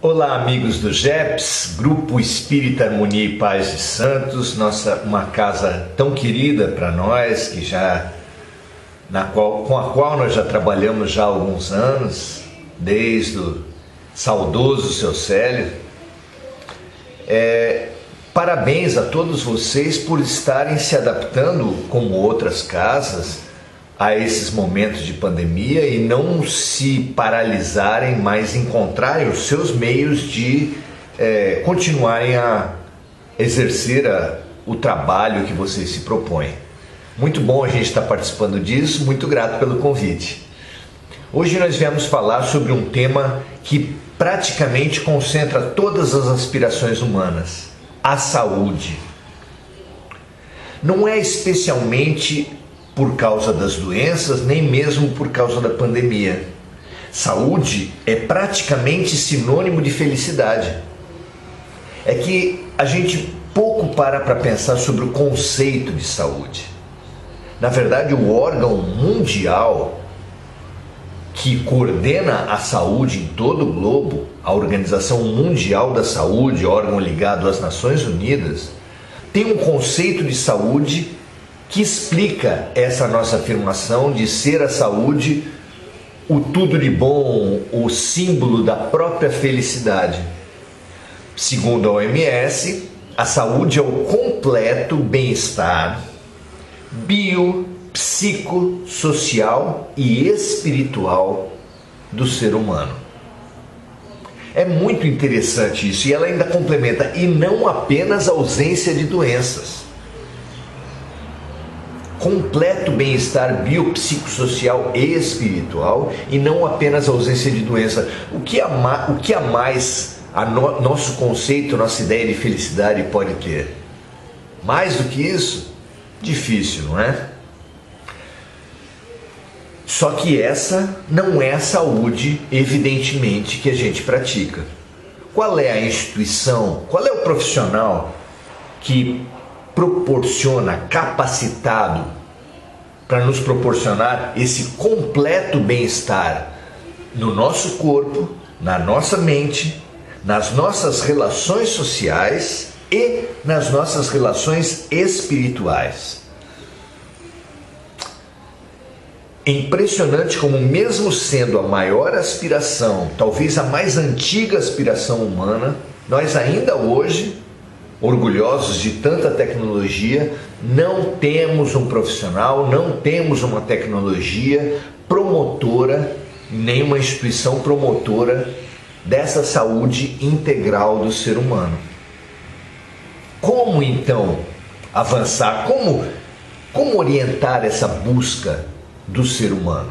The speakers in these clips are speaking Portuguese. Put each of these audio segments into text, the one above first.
Olá, amigos do GEPS, Grupo Espírita Harmonia e Paz de Santos, uma casa tão querida para nós, com a qual nós já trabalhamos já há alguns anos, desde o saudoso seu Célio. Parabéns a todos vocês por estarem se adaptando, como outras casas, a esses momentos de pandemia e não se paralisarem, mas encontrarem os seus meios de continuarem a exercer o trabalho que vocês se propõem. Muito bom a gente estar participando disso, muito grato pelo convite. Hoje nós viemos falar sobre um tema que praticamente concentra todas as aspirações humanas: a saúde. Não é especialmente por causa das doenças, nem mesmo por causa da pandemia. Saúde é praticamente sinônimo de felicidade. É que a gente pouco para pensar sobre o conceito de saúde. Na verdade, o órgão mundial que coordena a saúde em todo o globo, a Organização Mundial da Saúde, órgão ligado às Nações Unidas, tem um conceito de saúde que explica essa nossa afirmação de ser a saúde o tudo de bom, o símbolo da própria felicidade. Segundo a OMS, a saúde é o completo bem-estar bio, psico, social e espiritual do ser humano. É muito interessante isso, e ela ainda complementa, e não apenas a ausência de doenças. Completo bem-estar biopsicossocial e espiritual e não apenas a ausência de doença. O que a mais nosso conceito, nossa ideia de felicidade pode ter? Mais do que isso? Difícil, não é? Só que essa não é a saúde, evidentemente, que a gente pratica. Qual é a instituição, qual é o profissional que proporciona, capacitado para nos proporcionar esse completo bem-estar no nosso corpo, na nossa mente, nas nossas relações sociais e nas nossas relações espirituais? É impressionante como, mesmo sendo a maior aspiração, talvez a mais antiga aspiração humana, nós ainda hoje, orgulhosos de tanta tecnologia, não temos um profissional, não temos uma tecnologia promotora, nem uma instituição promotora dessa saúde integral do ser humano. Como então avançar? Como orientar essa busca do ser humano?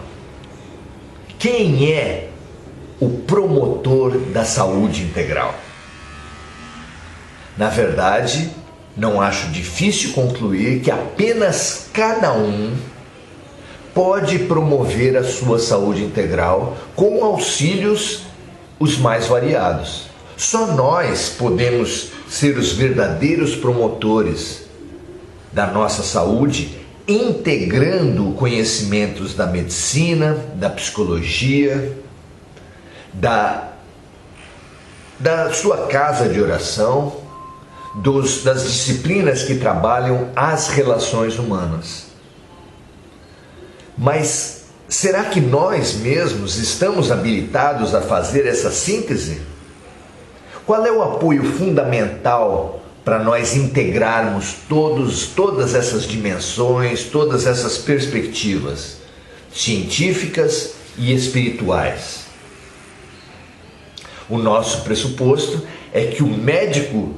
Quem é o promotor da saúde integral? Na verdade, não acho difícil concluir que apenas cada um pode promover a sua saúde integral com auxílios os mais variados. Só nós podemos ser os verdadeiros promotores da nossa saúde, integrando conhecimentos da medicina, da psicologia, da sua casa de oração, das disciplinas que trabalham as relações humanas. Mas será que nós mesmos estamos habilitados a fazer essa síntese? Qual é o apoio fundamental para nós integrarmos todas essas dimensões, todas essas perspectivas científicas e espirituais? O nosso pressuposto é que o médico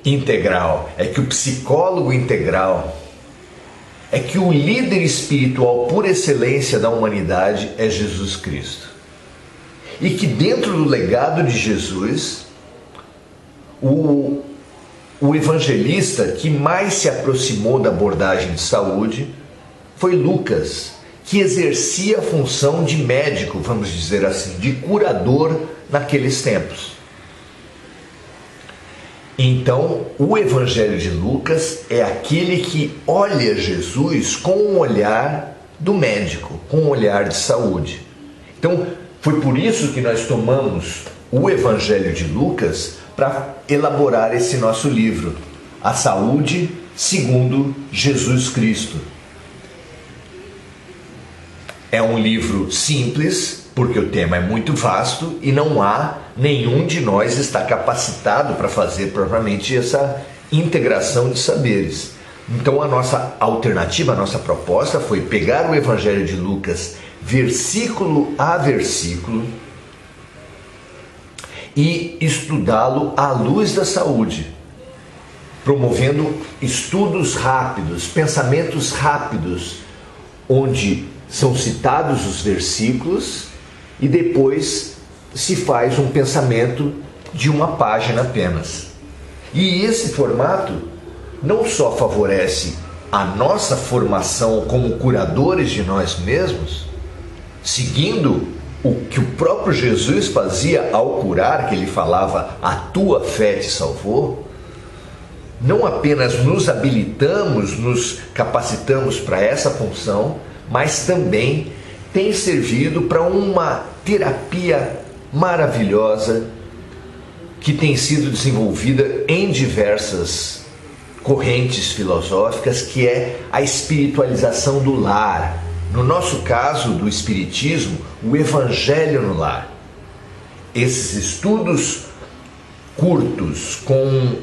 integral, é que o psicólogo integral, é que o líder espiritual por excelência da humanidade é Jesus Cristo. E que dentro do legado de Jesus, o evangelista que mais se aproximou da abordagem de saúde foi Lucas, que exercia a função de médico, vamos dizer assim, de curador naqueles tempos. Então, o Evangelho de Lucas é aquele que olha Jesus com o olhar do médico, com o olhar de saúde. Então, Foi por isso que nós tomamos o Evangelho de Lucas para elaborar esse nosso livro, A Saúde segundo Jesus Cristo. É um livro simples, porque o tema é muito vasto e não há nenhum de nós está capacitado para fazer propriamente essa integração de saberes. Então a nossa alternativa, a nossa proposta foi pegar o Evangelho de Lucas, versículo a versículo, e estudá-lo à luz da saúde, promovendo estudos rápidos, pensamentos rápidos, onde são citados os versículos e depois se faz um pensamento de uma página apenas. E esse formato não só favorece a nossa formação como curadores de nós mesmos, seguindo o que o próprio Jesus fazia ao curar, que ele falava, a tua fé te salvou, não apenas nos habilitamos, nos capacitamos para essa função, mas também tem servido para uma terapia maravilhosa que tem sido desenvolvida em diversas correntes filosóficas, que é a espiritualização do lar. No nosso caso, do Espiritismo, o Evangelho no lar. Esses estudos curtos com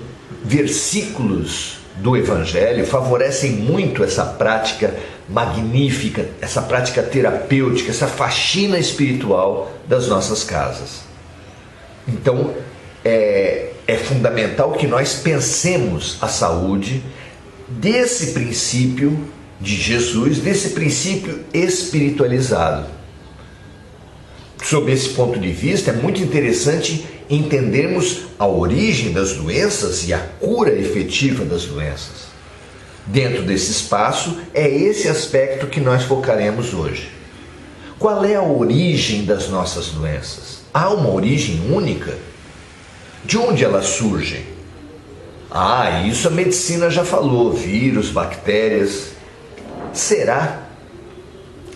versículos do Evangelho favorecem muito essa prática magnífica, essa prática terapêutica, essa faxina espiritual das nossas casas. Então, é fundamental que nós pensemos a saúde desse princípio de Jesus, desse princípio espiritualizado. Sob esse ponto de vista, é muito interessante entendermos a origem das doenças e a cura efetiva das doenças. Dentro desse espaço, é esse aspecto que nós focaremos hoje. Qual é a origem das nossas doenças? Há uma origem única? De onde elas surgem? Isso a medicina já falou, vírus, bactérias. Será?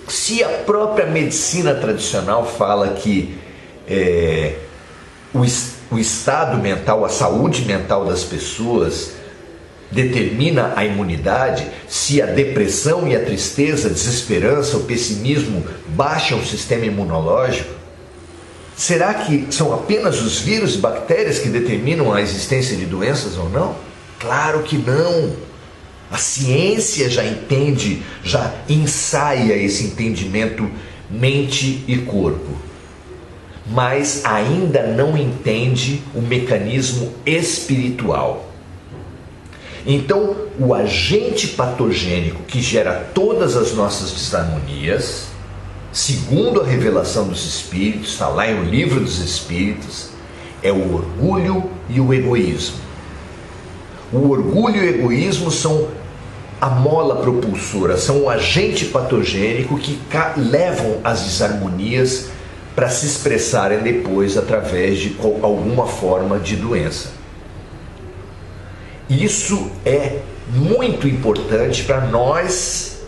Se a própria medicina tradicional fala que o estado mental, a saúde mental das pessoas determina a imunidade, se a depressão e a tristeza, a desesperança, o pessimismo baixam o sistema imunológico, será que são apenas os vírus e bactérias que determinam a existência de doenças ou não? Claro que não! A ciência já entende, já ensaia esse entendimento mente e corpo, mas ainda não entende o mecanismo espiritual. Então, o agente patogênico que gera todas as nossas desarmonias, segundo a revelação dos Espíritos, está lá em O Livro dos Espíritos, é o orgulho e o egoísmo. O orgulho e o egoísmo são a mola propulsora, são o agente patogênico que levam as desarmonias para se expressarem depois através de alguma forma de doença. Isso é muito importante para nós,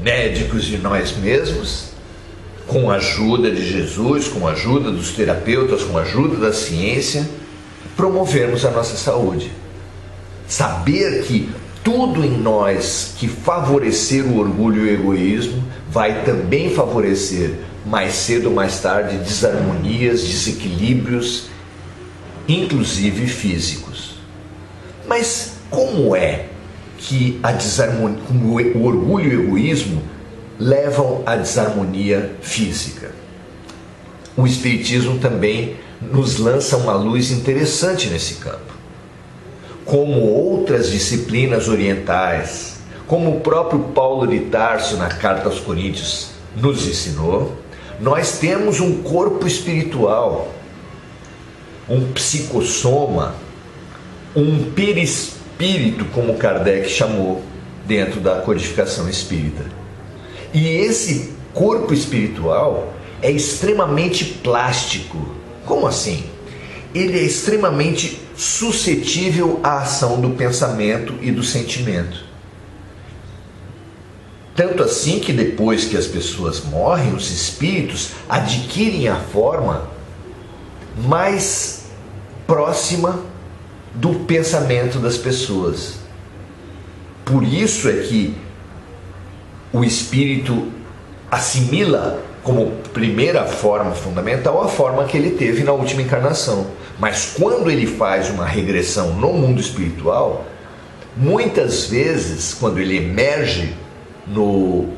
médicos de nós mesmos, com a ajuda de Jesus, com a ajuda dos terapeutas, com a ajuda da ciência, promovermos a nossa saúde. Saber que tudo em nós que favorecer o orgulho e o egoísmo vai também favorecer, mais cedo ou mais tarde, desarmonias, desequilíbrios, inclusive físicos. Mas como é que o orgulho e o egoísmo levam à desarmonia física? O Espiritismo também nos lança uma luz interessante nesse campo. Como outras disciplinas orientais, como o próprio Paulo de Tarso na Carta aos Coríntios nos ensinou, nós temos um corpo espiritual, um psicossoma, um perispírito, como Kardec chamou dentro da codificação espírita. E esse corpo espiritual é extremamente plástico. Como assim? Ele é extremamente suscetível à ação do pensamento e do sentimento. Tanto assim que depois que as pessoas morrem, os espíritos adquirem a forma mais próxima do pensamento das pessoas. Por isso é que o espírito assimila como primeira forma fundamental a forma que ele teve na última encarnação. Mas quando ele faz uma regressão no mundo espiritual, muitas vezes, quando ele emerge no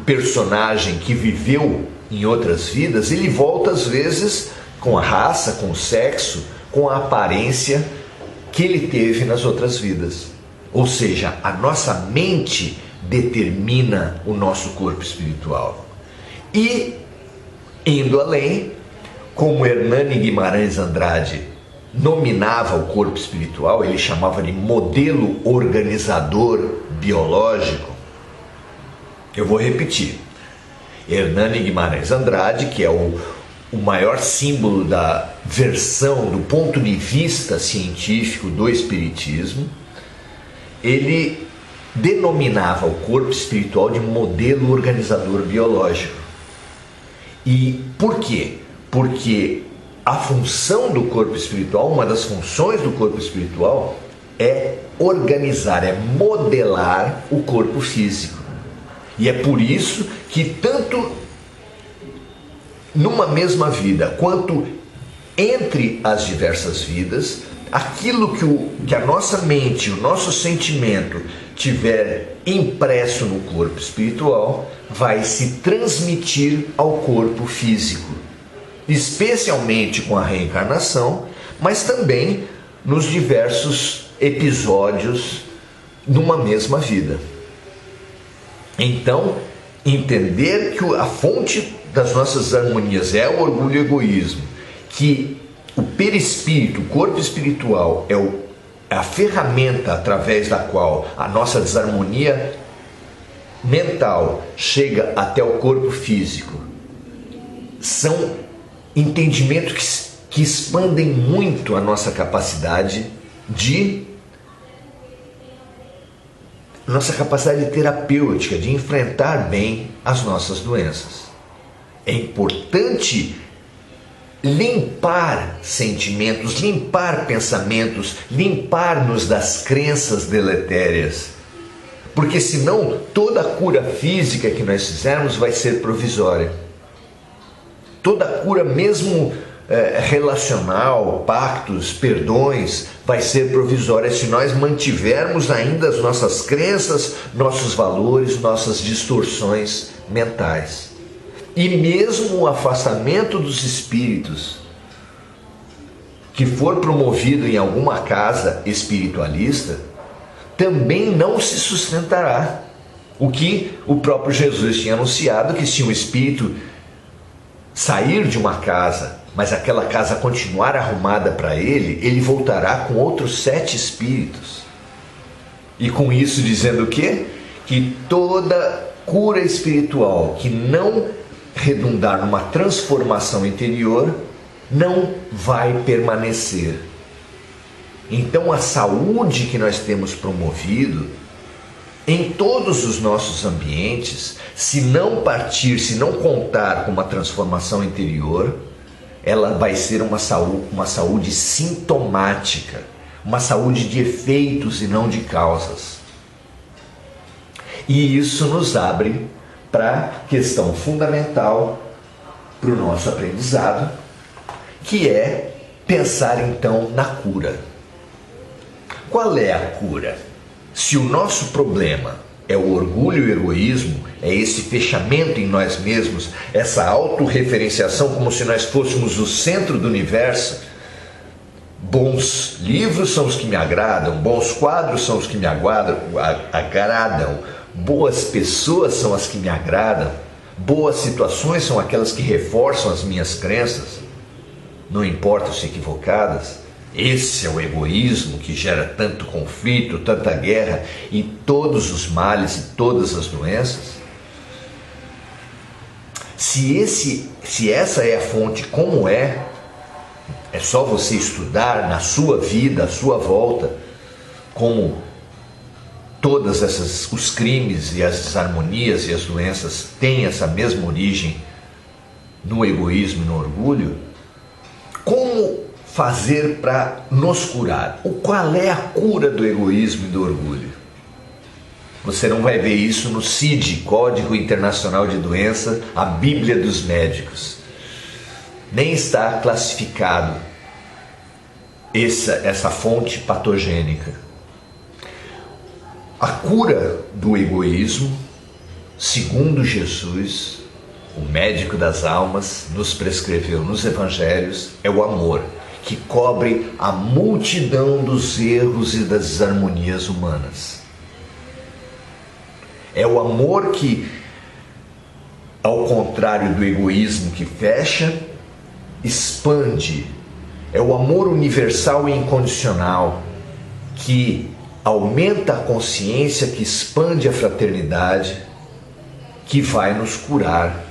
personagem que viveu em outras vidas, ele volta às vezes com a raça, com o sexo, com a aparência que ele teve nas outras vidas. Ou seja, a nossa mente determina o nosso corpo espiritual. E, indo além, como Hernani Guimarães Andrade nominava o corpo espiritual, ele chamava de modelo organizador biológico. Eu vou repetir. Hernani Guimarães Andrade, que é o maior símbolo da versão do ponto de vista científico do espiritismo, ele denominava o corpo espiritual de modelo organizador biológico. E por quê? Porque a função do corpo espiritual, uma das funções do corpo espiritual é organizar, é modelar o corpo físico. E é por isso que tanto numa mesma vida quanto entre as diversas vidas, aquilo que a nossa mente, o nosso sentimento tiver impresso no corpo espiritual, vai se transmitir ao corpo físico, especialmente com a reencarnação, mas também nos diversos episódios numa mesma vida. Então, entender que a fonte das nossas harmonias é o orgulho e o egoísmo, que o perispírito, o corpo espiritual, é a ferramenta através da qual a nossa desarmonia mental chega até o corpo físico, são entendimentos que expandem muito a nossa capacidade terapêutica, de enfrentar bem as nossas doenças. É importante limpar sentimentos, limpar pensamentos, limpar-nos das crenças deletérias. Porque senão toda a cura física que nós fizermos vai ser provisória. Toda a cura mesmo relacional, pactos, perdões, vai ser provisória se nós mantivermos ainda as nossas crenças, nossos valores, nossas distorções mentais. E mesmo o afastamento dos espíritos que for promovido em alguma casa espiritualista também não se sustentará. O que o próprio Jesus tinha anunciado, que se um espírito sair de uma casa, mas aquela casa continuar arrumada para ele, ele voltará com outros 7 espíritos. E com isso dizendo o quê? Que toda cura espiritual que não redundar numa transformação interior não vai permanecer. Então a saúde que nós temos promovido em todos os nossos ambientes, se não contar com uma transformação interior, ela vai ser uma saúde sintomática, uma saúde de efeitos e não de causas. E isso nos abre para a questão fundamental para o nosso aprendizado, que é pensar então na cura. Qual é a cura? Se o nosso problema é o orgulho e o egoísmo, é esse fechamento em nós mesmos, essa autorreferenciação como se nós fôssemos o centro do universo, bons livros são os que me agradam, bons quadros são os que me agradam, boas pessoas são as que me agradam, boas situações são aquelas que reforçam as minhas crenças, não importa se equivocadas. Esse é o egoísmo que gera tanto conflito, tanta guerra e todos os males e todas as doenças. Se essa é a fonte, como é só você estudar na sua vida, à sua volta, como os crimes e as desarmonias e as doenças têm essa mesma origem no egoísmo e no orgulho, como fazer para nos curar? Qual é a cura do egoísmo e do orgulho? Você não vai ver isso no CID, Código Internacional de Doença, a Bíblia dos Médicos. Nem está classificado essa fonte patogênica. A cura do egoísmo, segundo Jesus, o médico das almas, nos prescreveu nos evangelhos, é o amor, que cobre a multidão dos erros e das desarmonias humanas. É o amor que, ao contrário do egoísmo que fecha, expande. É o amor universal e incondicional que aumenta a consciência, que expande a fraternidade, que vai nos curar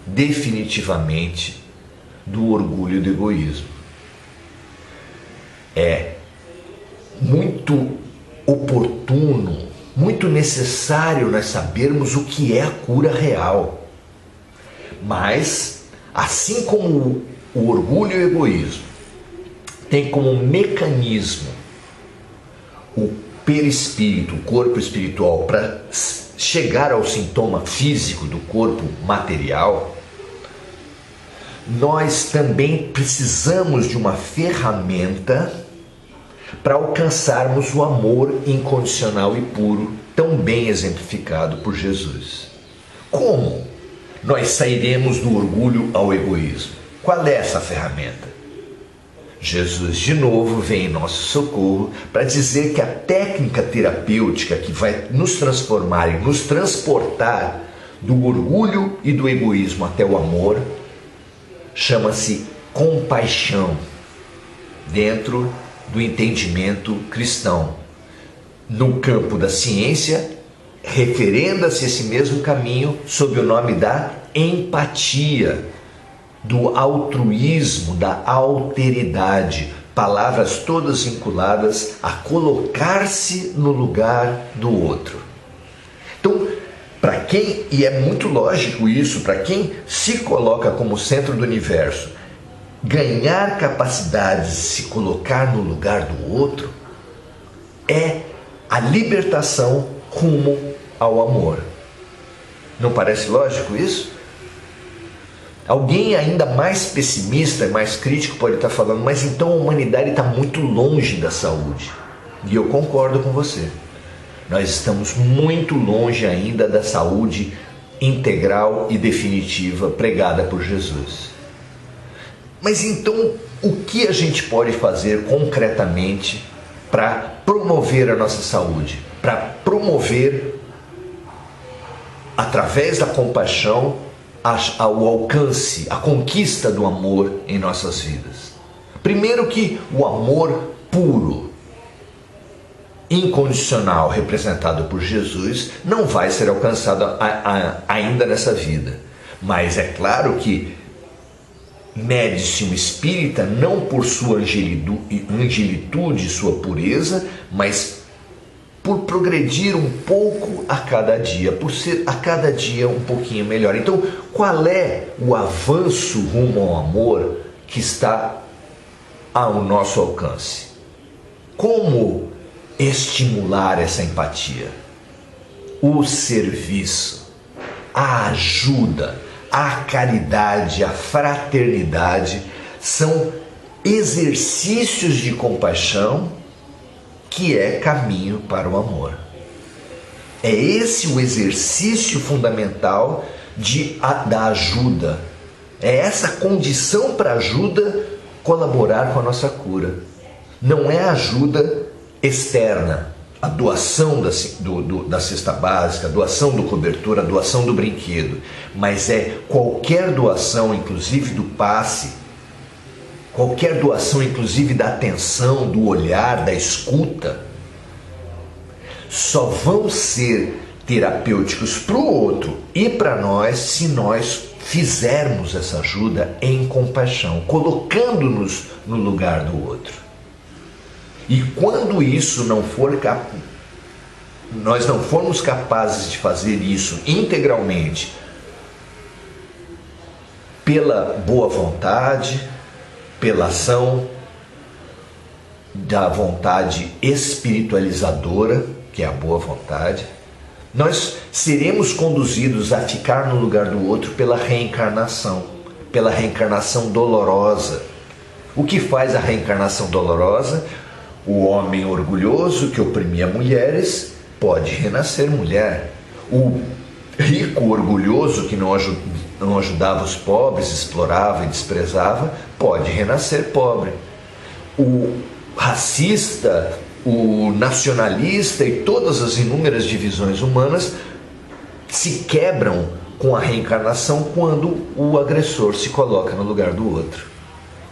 definitivamente do orgulho e do egoísmo. É muito oportuno, muito necessário nós sabermos o que é a cura real. Mas, assim como o orgulho e o egoísmo tem como mecanismo o perispírito, o corpo espiritual, para chegar ao sintoma físico do corpo material, nós também precisamos de uma ferramenta para alcançarmos o amor incondicional e puro, tão bem exemplificado por Jesus. Como nós sairemos do orgulho ao egoísmo? Qual é essa ferramenta? Jesus, de novo, vem em nosso socorro para dizer que a técnica terapêutica que vai nos transformar e nos transportar do orgulho e do egoísmo até o amor chama-se compaixão, dentro do entendimento cristão. No campo da ciência, referenda-se esse mesmo caminho sob o nome da empatia, do altruísmo, da alteridade, palavras todas vinculadas a colocar-se no lugar do outro. Então, para quem, e é muito lógico isso, para quem se coloca como centro do universo, ganhar capacidades de se colocar no lugar do outro é a libertação rumo ao amor. Não parece lógico isso? Alguém ainda mais pessimista e mais crítico pode estar falando, mas então a humanidade está muito longe da saúde. E eu concordo com você. Nós estamos muito longe ainda da saúde integral e definitiva pregada por Jesus. Mas então, o que a gente pode fazer concretamente para promover a nossa saúde? Para promover, através da compaixão, ao alcance, a conquista do amor em nossas vidas. Primeiro que o amor puro, incondicional, representado por Jesus, não vai ser alcançado ainda nessa vida. Mas é claro que mede-se um espírita não por sua angelitude, sua pureza, mas por progredir um pouco a cada dia, por ser a cada dia um pouquinho melhor. Então, qual é o avanço rumo ao amor que está ao nosso alcance? Como estimular essa empatia? O serviço, a ajuda, a caridade, a fraternidade são exercícios de compaixão que é caminho para o amor. É esse o exercício fundamental da ajuda. É essa condição para a ajuda colaborar com a nossa cura. Não é ajuda externa, a doação da cesta básica, a doação do cobertor, a doação do brinquedo, mas é qualquer doação, inclusive do passe, qualquer doação, inclusive da atenção, do olhar, da escuta, só vão ser terapêuticos para o outro e para nós se nós fizermos essa ajuda em compaixão, colocando-nos no lugar do outro. E quando isso não for nós não formos capazes de fazer isso integralmente pela boa vontade, pela ação da vontade espiritualizadora, que é a boa vontade, nós seremos conduzidos a ficar no lugar do outro pela reencarnação dolorosa. O que faz a reencarnação dolorosa? O homem orgulhoso que oprimia mulheres pode renascer mulher. O rico orgulhoso que não ajudava os pobres, explorava e desprezava, pode renascer pobre. O racista, o nacionalista e todas as inúmeras divisões humanas se quebram com a reencarnação quando o agressor se coloca no lugar do outro.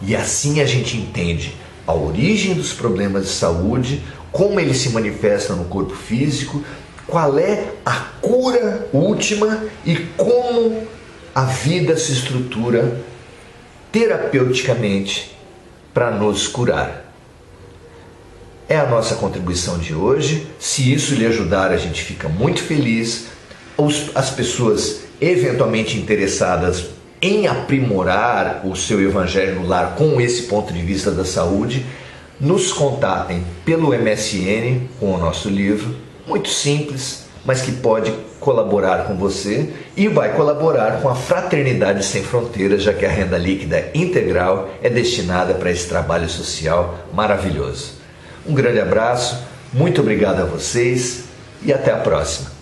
E assim a gente entende a origem dos problemas de saúde, como eles se manifestam no corpo físico, qual é a cura última e como a vida se estrutura terapeuticamente para nos curar. É a nossa contribuição de hoje. Se isso lhe ajudar, a gente fica muito feliz. As pessoas eventualmente interessadas em aprimorar o seu evangelho no lar com esse ponto de vista da saúde, nos contatem pelo MSN com o nosso livro, muito simples, mas que pode colaborar com você e vai colaborar com a Fraternidade Sem Fronteiras, já que a renda líquida integral é destinada para esse trabalho social maravilhoso. Um grande abraço, muito obrigado a vocês e até a próxima.